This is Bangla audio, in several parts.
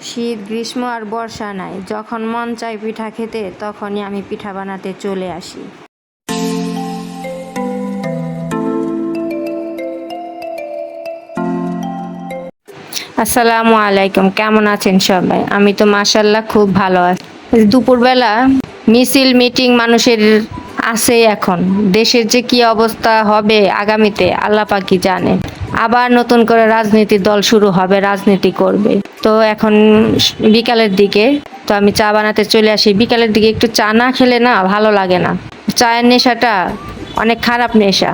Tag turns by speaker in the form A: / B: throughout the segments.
A: শীত গ্রীষ্ম আর বর্ষা নাই, যখন মন চায় পিঠা খেতে তখনই আমি পিঠা বানাতে চলে আসি। আসসালামু আলাইকুম, কেমন আছেন সবাই? আমি তো মাশাল্লাহ খুব ভালো আছি। দুপুরবেলা মিছিল মিটিং মানুষের আছে। এখন দেশের যে কি অবস্থা হবে আগামীতে আল্লাহ পাকই জানে। আবার নতুন করে রাজনীতির দল শুরু হবে, রাজনীতি করবে। তো এখন বিকালের দিকে তো আমি চা বানাতে চলে আসি। বিকালের দিকে একটু চা না খেলে না ভালো লাগে না। চায়ের নেশাটা অনেক খারাপ নেশা।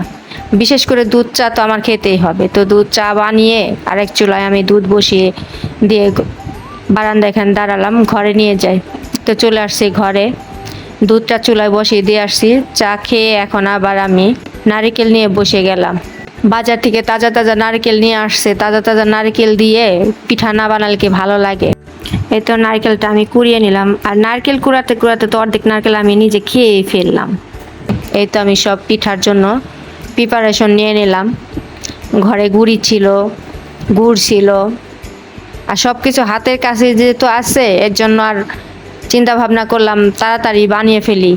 A: বিশেষ করে দুধ চা তো আমার খেতেই হবে। তো দুধ চা বানিয়ে আরেক চুলায় আমি দুধ বসিয়ে দিয়ে বারান্দা এখানে দাঁড়ালাম, ঘরে নিয়ে যাই। তো চলে আসছি ঘরে, দুধটা চুলায় বসিয়ে দিয়ে আসছি। চা খেয়ে এখন আবার আমি নারকেল নিয়ে বসে গেলাম। বাজার থেকে তাজা তাজা নারকেল নিয়ে আসছে। তাজা তাজা নারকেল দিয়ে পিঠা না বানালে কি ভালো লাগে? এই তো নারকেলটা আমি কুড়িয়ে নিলাম, আর নারকেল কুড়াতে কুড়াতে তো অর্ধেক নারকেল আমি নিজে খেয়েই ফেললাম। এই তো আমি সব পিঠার জন্য প্রিপারেশন নিয়ে নিলাম। ঘরে গুড়ি ছিল, গুড় ছিল, আর সব কিছু হাতের কাছে যেহেতু আছে এর জন্য আর চিন্তা ভাবনা করলাম তাড়াতাড়ি বানিয়ে ফেলি।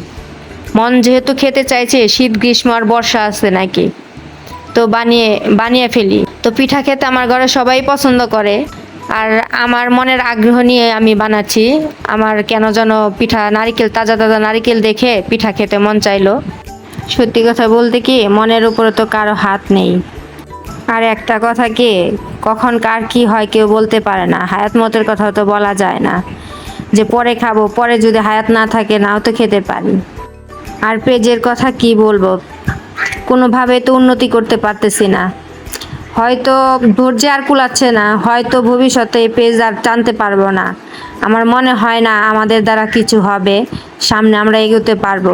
A: মন যেহেতু খেতে চাইছে, শীত গ্রীষ্ম আর বর্ষা আছে নাকি, তো বানিয়ে বানিয়ে ফেলি। তো পিঠা খেতে আমার ঘরে সবাই পছন্দ করে, আর আমার মনের আগ্রহ নিয়ে আমি বানাচ্ছি। আমার কেন যেন পিঠা নারকেল, তাজা তাজা নারকেল দেখে পিঠা খেতে মন চাইলো। সত্যি কথা বলতে কি, মনের উপরে তো কারো হাত নেই। আর একটা কথা কি, কখন কার কি হয় কেউ বলতে পারে না। হায়াত মতের কথা তো বলা যায় না যে পরে খাবো, পরে যদি হায়াত না থাকে নাও তো খেতে পারি। আর পেজের কথা কি বলবো, কোনোভাবে তো উন্নতি করতে পারতেছি না। হয়তো ধৈর্য আর কুলাচ্ছে না, হয়তো ভবিষ্যতে পেজ আর টানতে পারবো না। আমার মনে হয় না আমাদের দ্বারা কিছু হবে, সামনে আমরা এগোতে পারবো।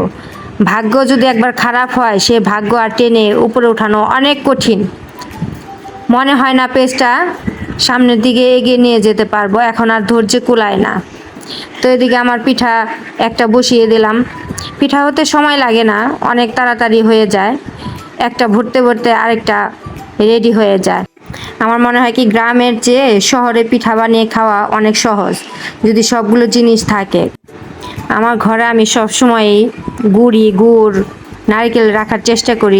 A: ভাগ্য যদি একবার খারাপ হয়, সে ভাগ্য আর টেনে উপরে উঠানো অনেক কঠিন। মনে হয় না পেজটা সামনের দিকে এগিয়ে নিয়ে যেতে পারবো, এখন আর ধৈর্য কুলায় না। তো এদিকে আমার পিঠা একটা বসিয়ে দিলাম। পিঠা হতে সময় লাগে না, অনেক তাড়াতাড়ি হয়ে যায়। একটা ভরতে ভরতে আরেকটা রেডি হয়ে যায়। আমার মনে হয় কি, গ্রামের চেয়ে শহরে পিঠা বানিয়ে খাওয়া অনেক সহজ যদি সবগুলো জিনিস থাকে। আমার ঘরে আমি সবসময়ই গুড় নারকেল রাখার চেষ্টা করি,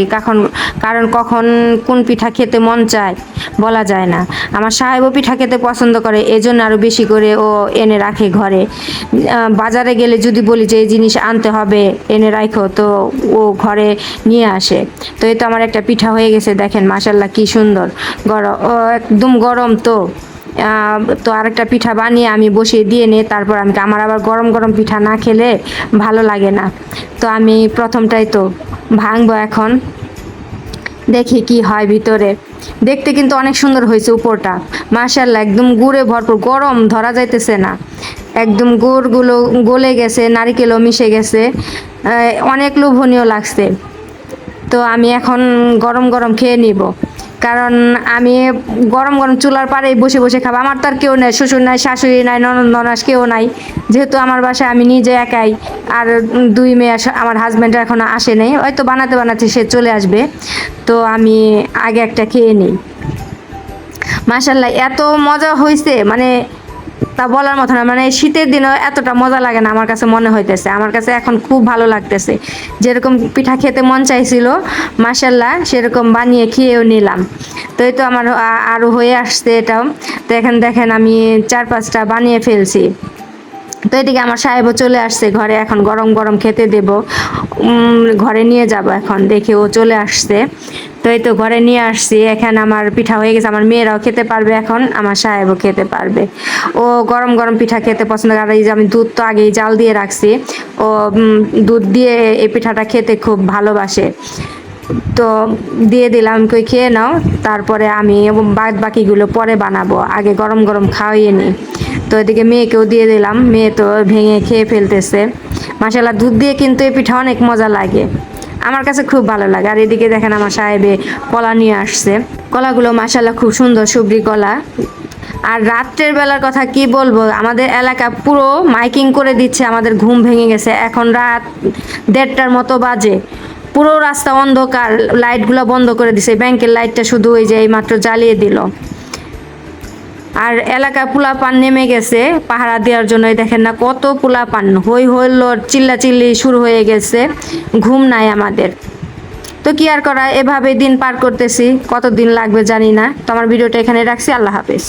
A: কারণ কখন কোন পিঠা খেতে মন চায় বলা যায় না। আমার সাহেবও পিঠা খেতে পছন্দ করে, এজন্য আরও বেশি করে ও এনে রাখে ঘরে। বাজারে গেলে যদি বলি যে এই জিনিস আনতে হবে এনে রাখো, তো ও ঘরে নিয়ে আসে। তো এই তো আমার একটা পিঠা হয়ে গেছে, দেখেন মাশাল্লাহ কি সুন্দর গরম, ও একদম গরম। তো আরেকটা পিঠা বানিয়ে আমি বসিয়ে দিয়ে নিই। তারপর আমার আবার গরম গরম পিঠা না খেলে ভালো লাগে না। তো আমি প্রথমটাই তো ভাঙবো এখন, দেখি কি হয় ভিতরে। দেখতে কিন্তু অনেক সুন্দর হয়েছে উপরটা, মাশাআল্লাহ একদম গুড়ে ভরপুর, গরম ধরা যাইতেছে না। একদম গুড়গুলো গলে গেছে, নারিকেলও মিশে গেছে, অনেক লোভনীয় লাগছে। তো আমি এখন গরম গরম খেয়ে নিব, কারণ আমি গরম গরম চুলার পাড়ে বসে বসে খাবো। আমার তো আর কেউ নাই, শ্বশুর নাই, শাশুড়ি নাই, ননদ ননাস কেউ নাই। যেহেতু আমার বাসায় আমি নিজে একাই, আর দুই মেয়ে, আমার হাজব্যান্ড এখনো আসে নাই, হয়তো বানাতে বানাতে সে চলে আসবে। তো আমি আগে একটা খেয়ে নিই। মাশাল্লাহ এত মজা হয়েছে, মানে তা বলার মতো না। মানে শীতের দিনেও এতটা মজা লাগে না আমার কাছে মনে হইতেছে। আমার কাছে এখন খুব ভালো লাগতেছে। যেরকম পিঠা খেতে মন চাইছিল মাশাল্লাহ সেরকম বানিয়ে খেয়েও নিলাম। তো এই তো আমার আরও হয়ে আসছে এটাও। তো এখন দেখেন আমি 4-5টা বানিয়ে ফেলছি। তো এদিকে আমার সাহেবও চলে আসছে ঘরে, এখন গরম গরম খেতে দেব। ঘরে নিয়ে যাব এখন, দেখে ও চলে আসছে। তো এই তো ঘরে নিয়ে আসছি, এখানে আমার পিঠা হয়ে গেছে। আমার মেয়েরাও খেতে পারবে এখন, আমার সাহেবও খেতে পারবে। ও গরম গরম পিঠা খেতে পছন্দ করে। এই যে আমি দুধ তো আগেই জাল দিয়ে রাখছি, ও দুধ দিয়ে এই পিঠাটা খেতে খুব ভালোবাসে। তো দিয়ে দিলাম, কই খেয়ে নাও, তারপরে আমি বাদ বাকিগুলো পরে বানাবো, আগে গরম গরম খাওয়াইয়ে নিই। তো এদিকে মেয়েকেও দিয়ে দিলাম, মেয়ে তো ভেঙে খেয়ে ফেলতেছে। মাশাল্লাহ দুধ দিয়ে কিন্তু এই পিঠা অনেক মজা লাগে, আমার কাছে খুব ভালো লাগে। আর এদিকে দেখেন আমার সাহেবে কলা নিয়ে আসছে, কলাগুলো মাশাল্লাহ খুব সুন্দর সুবরি কলা। আর রাত্রের বেলার কথা কি বলবো, আমাদের এলাকা পুরো মাইকিং করে দিচ্ছে, আমাদের ঘুম ভেঙে গেছে। এখন রাত 1:30টার মতো বাজে, পুরো রাস্তা অন্ধকার, লাইটগুলো বন্ধ করে দিছে। ব্যাংকের লাইটটা শুধু ওই যে এইমাত্র জ্বালিয়ে দিল। আর এলাকা পোলাপান নেমে গেছে পাহারা দেওয়ার জন্য। দেখেন না কত পোলাপান, হই হল্লোড় চিল্লাচিল্লি শুরু হয়ে গেছে, ঘুম নাই আমাদের। তো কি আর করা, এভাবে দিন পার করতেছি, কতদিন লাগবে জানি না। তো আমার ভিডিওটা এখানে রাখছি, আল্লাহ হাফেজ।